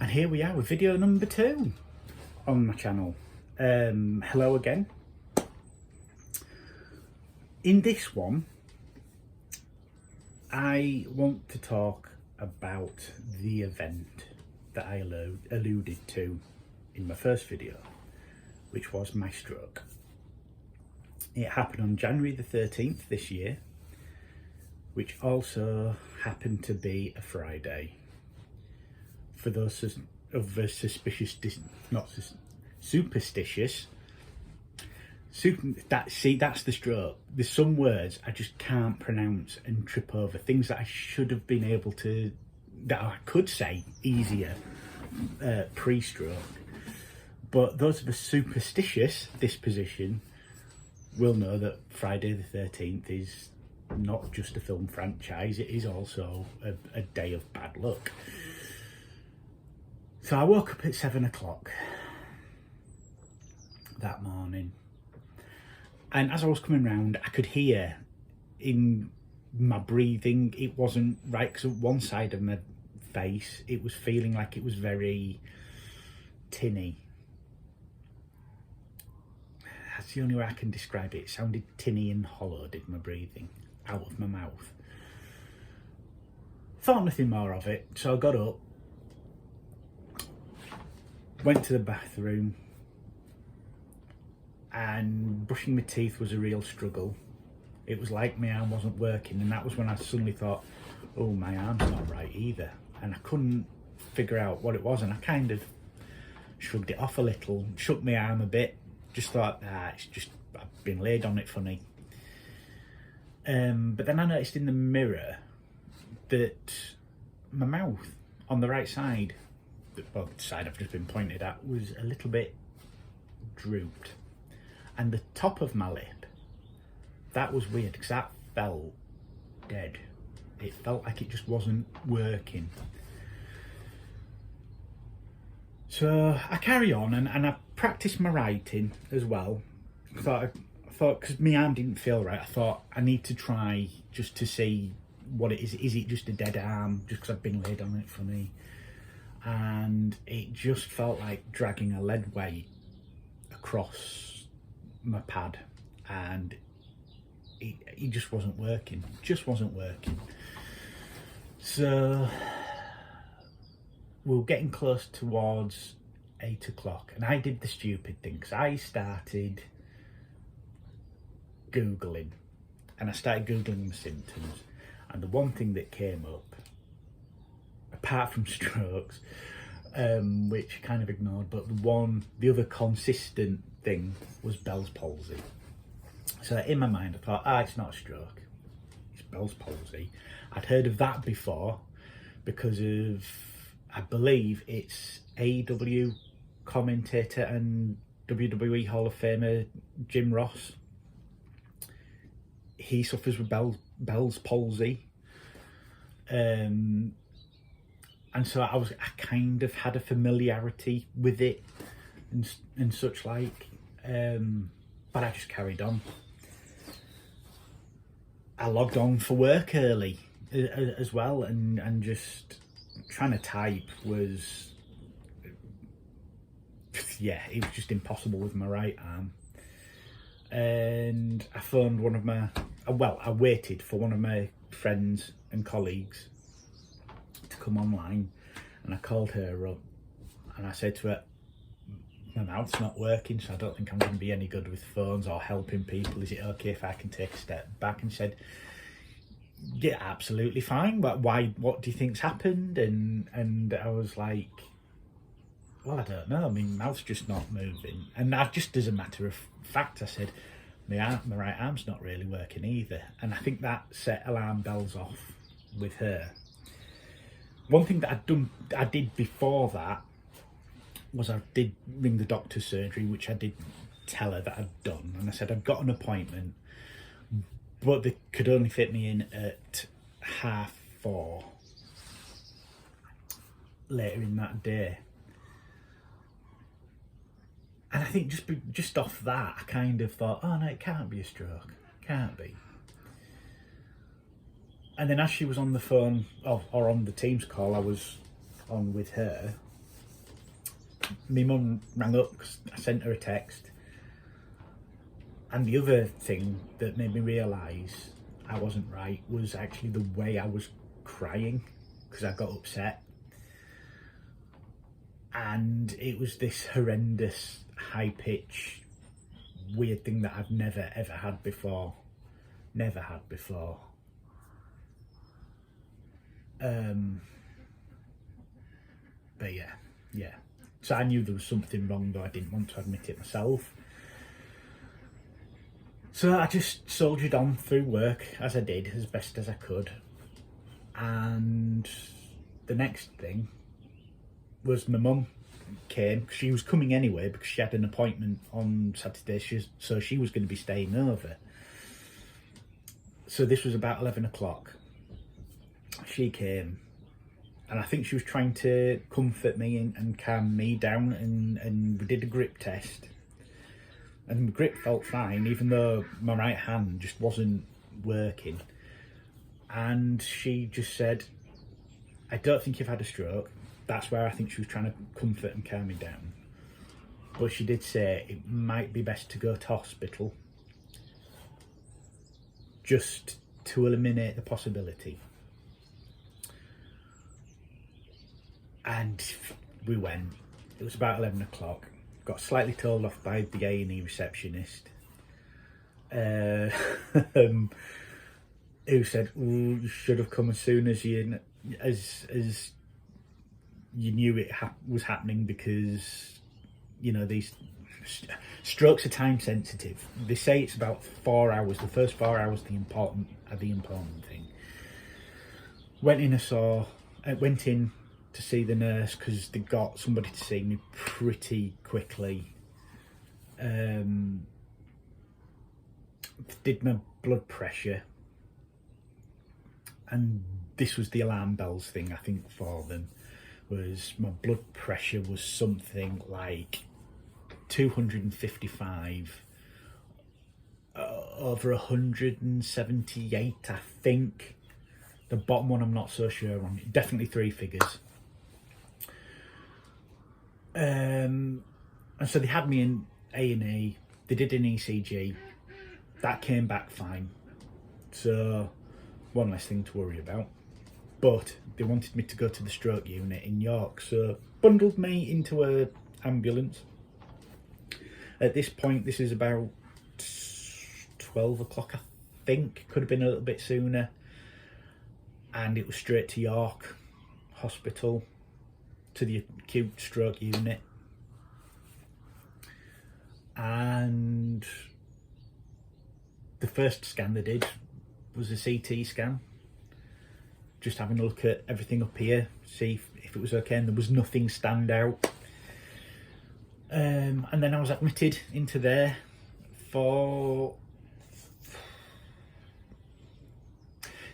And here we are with video number 2 on my channel. Hello again. In this one, I want to talk about the event that I alluded to in my first video, which was my stroke. It happened on January the 13th this year, which also happened to be a Friday. For those of us superstitious, that's the stroke. There's some words I just can't pronounce and trip over, things that I should have been able to, that I could say easier pre-stroke. But those of us superstitious disposition will know that Friday the 13th is not just a film franchise, it is also a day of bad luck. So I woke up at 7 o'clock that morning, and as I was coming round, I could hear in my breathing, it wasn't right, because one side of my face, it was feeling like it was very tinny. That's the only way I can describe it. It sounded tinny and hollow, did my breathing, out of my mouth. Thought nothing more of it, so I got up, went to the bathroom, and brushing my teeth was a real struggle. It was like my arm wasn't working, and that was when I suddenly thought, oh, my arm's not right either. And I couldn't figure out what it was, and I kind of shrugged it off a little, shook my arm a bit, just thought, it's just, I've been laid on it funny. But then I noticed in the mirror that my mouth on the right side, well, the side I've just been pointed at, was a little bit drooped. And the top of my lip, that was weird, because that felt dead. It felt like it just wasn't working. So I carry on, and I practiced my writing as well. I thought, because my arm didn't feel right, I thought I need to try just to see what it is. Is it just a dead arm, just because I've been laid on it funny? And it just felt like dragging a lead weight across my pad, and it just wasn't working. So we were getting close towards 8 o'clock, and I did the stupid thing, because I started Googling, and I started Googling my symptoms, and the one thing that came up, apart from strokes, which I kind of ignored, but the other consistent thing was Bell's palsy. So in my mind I thought, it's not a stroke, it's Bell's palsy. I'd heard of that before because of, I believe it's AEW commentator and WWE Hall of Famer Jim Ross. He suffers with Bell's palsy. And so I kind of had a familiarity with it and such like, but I just carried on. I logged on for work early as well, and just trying to type was, yeah, it was just impossible with my right arm. And I phoned I waited for one of my friends and colleagues to come online, and I called her up and I said to her, my mouth's not working, so I don't think I'm going to be any good with phones or helping people. Is it okay if I can take a step back? And she said, yeah, absolutely fine, but why, what do you think's happened? And I was like, well, I don't know, I mean, mouth's just not moving. And I just, as a matter of fact, I said, my right arm's not really working either. And I think that set alarm bells off with her. One thing that I did before that was I did ring the doctor's surgery, which I did tell her that I'd done. And I said I'd got an appointment, but they could only fit me in at 4:30 later in that day. And I think just off that, I kind of thought, oh no, it can't be a stroke. Can't be. And then as she was on the phone, or on the Teams call I was on with her, my mum rang up because I sent her a text. And the other thing that made me realise I wasn't right was actually the way I was crying, because I got upset. And it was this horrendous, high-pitched, weird thing that I've never, ever had before. Never had before. But yeah. So I knew there was something wrong, though I didn't want to admit it myself. So I just soldiered on through work, as I did, as best as I could. And the next thing was my mum came. She was coming anyway because she had an appointment on Saturday, so she was going to be staying over. So this was about 11 o'clock. She came, and I think she was trying to comfort me and calm me down, and we did a grip test. And my grip felt fine, even though my right hand just wasn't working. And she just said, I don't think you've had a stroke. That's where I think she was trying to comfort and calm me down. But she did say it might be best to go to hospital, just to eliminate the possibility. And we went. It was about 11 o'clock. Got slightly told off by the A&E receptionist, who said, you should have come as soon as you knew it was happening, because these strokes are time sensitive. They say it's about 4 hours. The first 4 hours are the important thing. Went in to see the nurse because they got somebody to see me pretty quickly. Did my blood pressure, and this was the alarm bells thing, I think, for them, was my blood pressure was something like 255 over 178, I think. The bottom one I'm not so sure on. Definitely 3 figures. And so they had me in A&E. They did an ECG. That came back fine. So one less thing to worry about. But they wanted me to go to the stroke unit in York, so bundled me into an ambulance. At this point, this is about 12 o'clock, I think. Could have been a little bit sooner. And it was straight to York Hospital, to the acute stroke unit. And the first scan they did was a CT scan, just having a look at everything up here, see if it was okay, and there was nothing stand out. And then I was admitted into there for...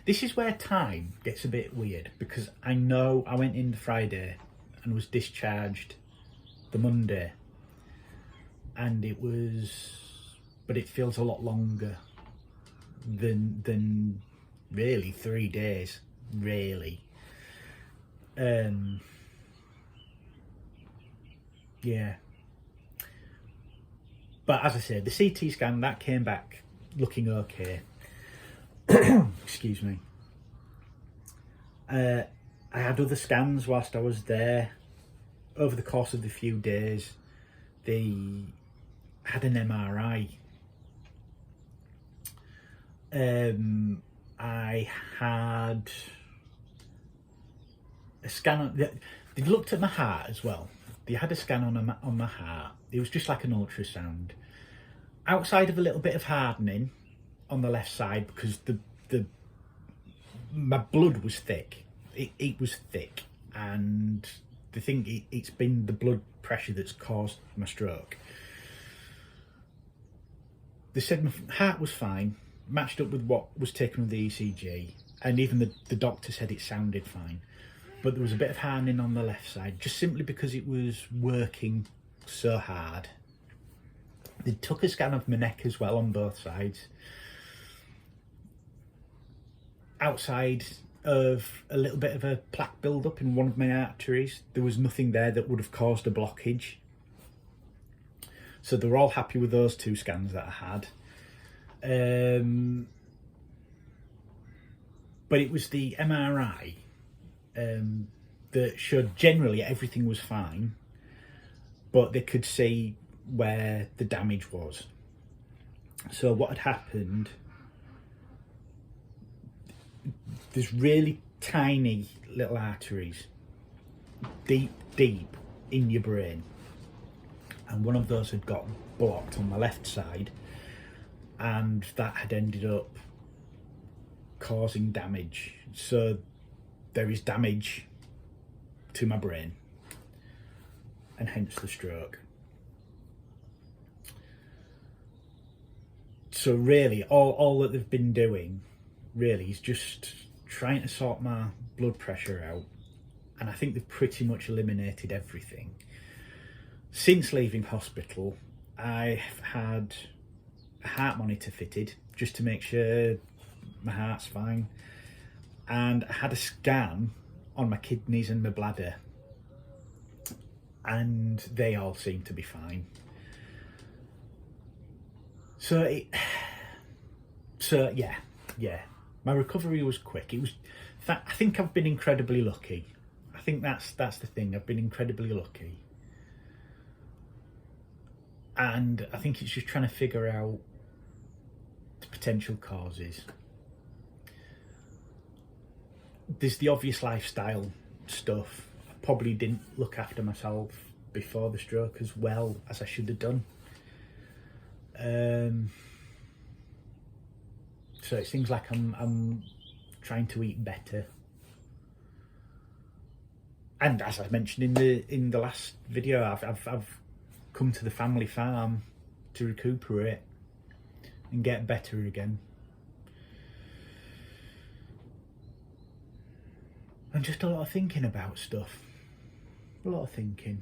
This is where time gets a bit weird, because I know I went in the Friday and was discharged the Monday, and it feels a lot longer than really 3 days, really. Yeah. But as I said, the CT scan, that came back looking okay. Excuse me. I had other scans whilst I was there. Over the course of the few days, they had an MRI. I had a scan. They looked at my heart as well. They had a scan on my heart. It was just like an ultrasound. Outside of a little bit of hardening on the left side, because my blood was thick. It was thick, and they think it's been the blood pressure that's caused my stroke. They said my heart was fine, matched up with what was taken with the ECG, and even the doctor said it sounded fine. But there was a bit of hardening on the left side, just simply because it was working so hard. They took a scan of my neck as well on both sides. Outside of a little bit of a plaque build-up in one of my arteries. There was nothing there that would have caused a blockage. So they were all happy with those 2 scans that I had. But it was the MRI that showed generally everything was fine, but they could see where the damage was. So what had happened, there's really tiny little arteries deep in your brain, and one of those had got blocked on my left side, and that had ended up causing damage. So there is damage to my brain, and hence the stroke. So really all that they've been doing really is just trying to sort my blood pressure out, and I think they've pretty much eliminated everything. Since leaving hospital, I've had a heart monitor fitted just to make sure my heart's fine, and I had a scan on my kidneys and my bladder, and they all seem to be fine. So yeah, my recovery was quick. It was, I think I've been incredibly lucky. I think that's the thing. I've been incredibly lucky, and I think it's just trying to figure out the potential causes. There's the obvious lifestyle stuff. I probably didn't look after myself before the stroke as well as I should have done. So it seems like I'm trying to eat better, and as I mentioned in the last video, I've come to the family farm to recuperate and get better again, and just a lot of thinking about stuff, a lot of thinking.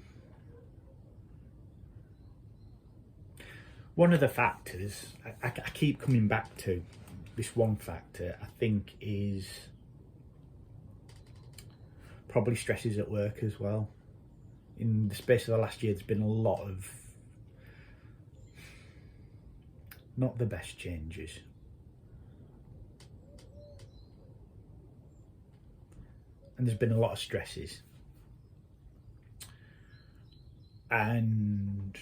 One of the factors I keep coming back to, this one factor, I think, is probably stresses at work as well. In the space of the last year, there's been a lot of not the best changes. And there's been a lot of stresses. And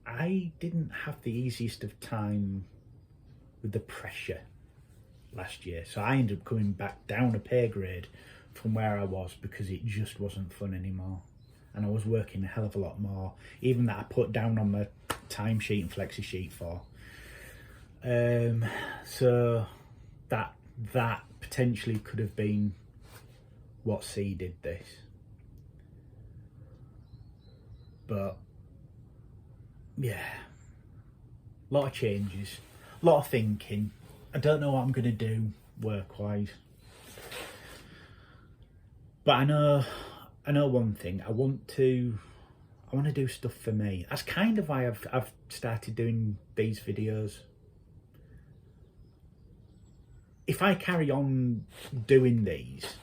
I didn't have the easiest of time with the pressure last year, so I ended up coming back down a pay grade from where I was because it just wasn't fun anymore, and I was working a hell of a lot more, even that I put down on my timesheet and flexi sheet for. So that potentially could have been what seeded this, but yeah, a lot of changes, a lot of thinking. I don't know what I'm going to do work-wise, but I know one thing. I want to do stuff for me. That's kind of why I've started doing these videos. If I carry on doing these,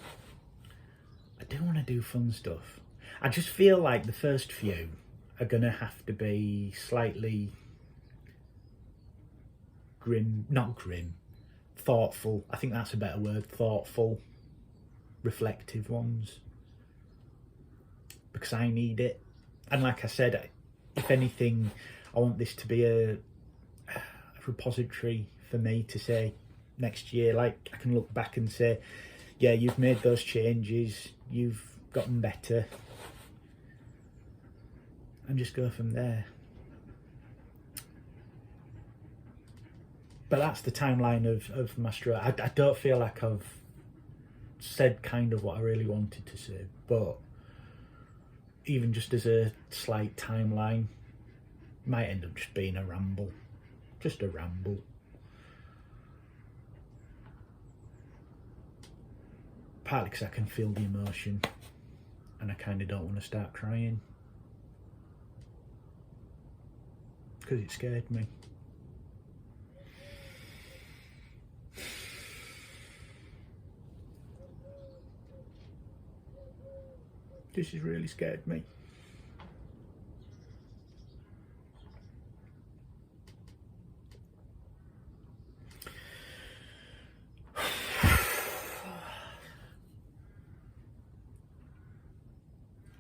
I do want to do fun stuff. I just feel like the first few are going to have to be slightly thoughtful. I think that's a better word, thoughtful, reflective ones, because I need it. And like I said, if anything, I want this to be a repository for me to say next year, like I can look back and say, yeah, you've made those changes, you've gotten better, and just go from there. But that's the timeline of my stroke. I don't feel like I've said kind of what I really wanted to say, but even just as a slight timeline, might end up just being a ramble. Just a ramble. Partly because I can feel the emotion and I kind of don't want to start crying, because it scared me. This has really scared me.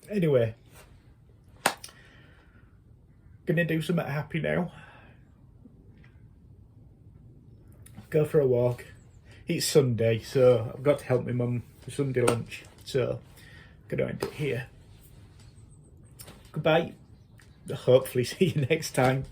Anyway, gonna do something happy now. Go for a walk. It's Sunday, so I've got to help my mum for Sunday lunch. So, gonna end it here. Goodbye. Hopefully see you next time.